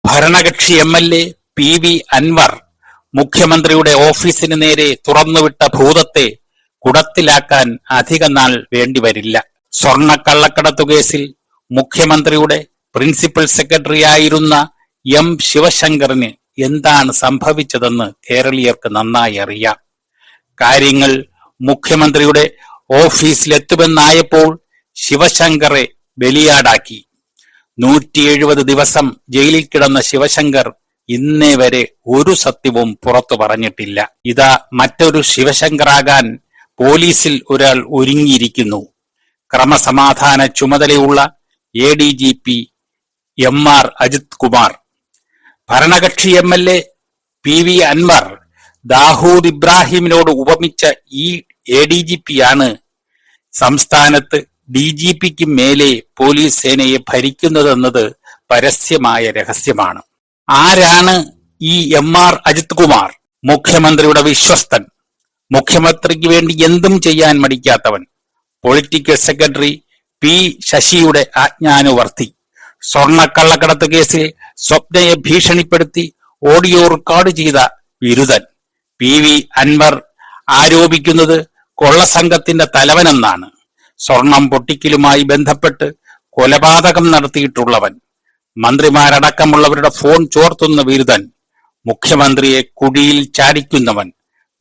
ഭരണകക്ഷി MLA PV Anwar മുഖ്യമന്ത്രിയുടെ ഓഫീസിന് നേരെ തുറന്നുവിട്ട ഭൂതത്തെ കുടത്തിലാക്കാൻ അധികനാൾ വേണ്ടിവരില്ല. സ്വർണ്ണക്കള്ളക്കടത്തു കേസിൽ മുഖ്യമന്ത്രിയുടെ പ്രിൻസിപ്പൽ സെക്രട്ടറിയായിരുന്ന M ശിവശങ്കറിന് എന്താണ് സംഭവിച്ചതെന്ന് കേരളീയർക്ക് നന്നായി അറിയാം. കാര്യങ്ങൾ മുഖ്യമന്ത്രിയുടെ ഓഫീസിലെത്തുമെന്നായപ്പോൾ ശിവശങ്കറെ ബലിയാടാക്കി. 170 ദിവസം ജയിലിൽ കിടന്ന ശിവശങ്കർ ഇന്നേ വരെ ഒരു സത്യവും പുറത്തു പറഞ്ഞിട്ടില്ല. ഇതാ മറ്റൊരു ശിവശങ്കറാകാൻ പോലീസിൽ ഒരാൾ ഒരുങ്ങിയിരിക്കുന്നു. ക്രമസമാധാന ചുമതലയുള്ള ADGP MR അജിത് കുമാർ. ഭരണകക്ഷി MLA PV അൻവർ ദാവൂദ് ഇബ്രാഹിമിനോട് ഉപമിച്ച ഈ ADGPയാണ് സംസ്ഥാനത്ത് DGPക്ക് മേലെ പോലീസ് സേനയെ ഭരിക്കുന്നതെന്നത് പരസ്യമായ രഹസ്യമാണ്. ആരാണ് ഈ MR അജിത് കുമാർ? മുഖ്യമന്ത്രിയുടെ വിശ്വസ്തൻ, മുഖ്യമന്ത്രിക്ക് വേണ്ടി എന്തും ചെയ്യാൻ മടിക്കാത്തവൻ, പൊളിറ്റിക്കൽ സെക്രട്ടറി P ശശിയുടെ ആജ്ഞാനുവർത്തി. സ്വർണ്ണക്കള്ളക്കടത്ത് കേസിൽ സ്വപ്നയെ ഭീഷണിപ്പെടുത്തി ഓഡിയോ റെക്കോർഡ് ചെയ്ത വിരുദ്ധൻ. PV അൻവർ ആരോപിക്കുന്നത് കൊള്ളസംഘത്തിന്റെ തലവനെന്നാണ്. സ്വർണം പൊട്ടിക്കലുമായി ബന്ധപ്പെട്ട് കൊലപാതകം നടത്തിയിട്ടുള്ളവൻ, മന്ത്രിമാരടക്കമുള്ളവരുടെ ഫോൺ ചോർത്തുന്ന വിരുദ്ധൻ, മുഖ്യമന്ത്രിയെ കുഴിയിൽ ചാടിക്കുന്നവൻ,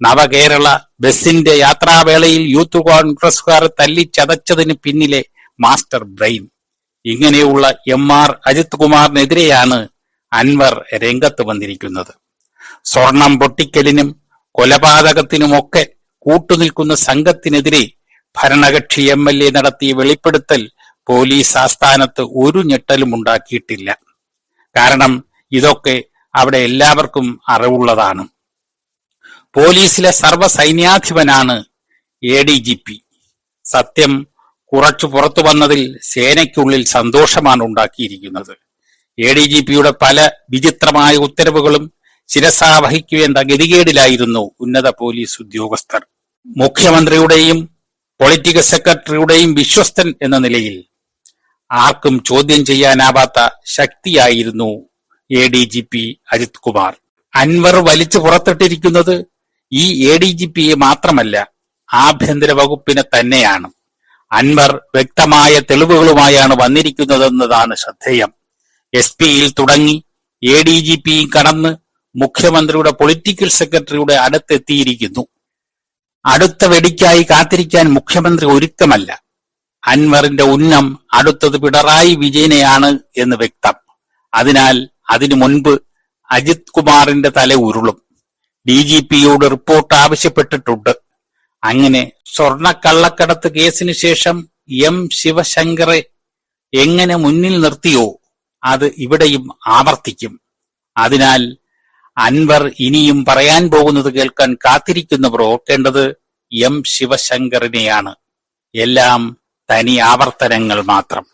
നവകേരള ബസിന്റെ യാത്രാവേളയിൽ യൂത്ത് കോൺഗ്രസുകാർ തല്ലിച്ചതച്ചതിന് പിന്നിലെ മാസ്റ്റർ ബ്രെയിൻ. ഇങ്ങനെയുള്ള MR അജിത് കുമാറിനെതിരെയാണ് അൻവർ രംഗത്ത് വന്നിരിക്കുന്നത്. സ്വർണം പൊട്ടിക്കലിനും കൊലപാതകത്തിനുമൊക്കെ കൂട്ടുനിൽക്കുന്ന സംഘത്തിനെതിരെ ഭരണകക്ഷി MLA നടത്തിയ വെളിപ്പെടുത്തൽ പോലീസ് ആസ്ഥാനത്ത് ഒരു ഞെട്ടലും ഉണ്ടാക്കിയിട്ടില്ല. കാരണം ഇതൊക്കെ അവിടെ എല്ലാവർക്കും അറിവുള്ളതാണ്. പോലീസിലെ സർവ്വസൈന്യാധിപനാണ് ADGP. സത്യം കുറച്ചു പുറത്തു വന്നതിൽ സേനയ്ക്കുള്ളിൽ സന്തോഷമാണ് ഉണ്ടാക്കിയിരിക്കുന്നത്. ADGPയുടെ പല വിചിത്രമായ ഉത്തരവുകളും ശിരസാ വഹിക്കേണ്ട ഗതികേടിലായിരുന്നു ഉന്നത പോലീസ് ഉദ്യോഗസ്ഥർ. മുഖ്യമന്ത്രിയുടെയും പൊളിറ്റിക്കൽ സെക്രട്ടറിയുടെയും വിശ്വസ്തൻ എന്ന നിലയിൽ ആർക്കും ചോദ്യം ചെയ്യാനാവാത്ത ശക്തിയായിരുന്നു ADGP അജിത് കുമാർ. അൻവർ വലിച്ചു പുറത്തിട്ടിരിക്കുന്നത് ഈ ADGPയെ മാത്രമല്ല, ആഭ്യന്തര വകുപ്പിനെ തന്നെയാണ്. അൻവർ വ്യക്തമായ തെളിവുകളുമായാണ് വന്നിരിക്കുന്നതെന്നതാണ് ശ്രദ്ധേയം. SP-യിൽ തുടങ്ങി ADGP-യും കടന്ന് മുഖ്യമന്ത്രിയുടെ പൊളിറ്റിക്കൽ സെക്രട്ടറിയുടെ അടുത്തെത്തിയിരിക്കുന്നു. അടുത്ത വെടിക്കായി കാത്തിരിക്കാൻ മുഖ്യമന്ത്രി ഒരുക്കമല്ല. അൻവറിന്റെ ഉന്നം അടുത്തത് പിണറായി വിജയനെയാണ് എന്ന് വ്യക്തം. അതിനാൽ അതിനു മുൻപ് അജിത് കുമാറിന്റെ തല ഉരുളും. DGP-യോട് റിപ്പോർട്ട് ആവശ്യപ്പെട്ടിട്ടുണ്ട്. അങ്ങനെ സ്വർണ്ണക്കള്ളക്കടത്ത് കേസിന് ശേഷം M ശിവശങ്കറെ എങ്ങനെ മുന്നിൽ നിർത്തിയോ അത് ഇവിടെയും ആവർത്തിക്കും. അതിനാൽ അൻവർ ഇനിയും പറയാൻ പോകുന്നത് കേൾക്കാൻ കാത്തിരിക്കുന്നവർ ഓർക്കേണ്ടത് M ശിവശങ്കറിനെയാണ്. എല്ലാം തനി ആവർത്തനങ്ങൾ മാത്രം.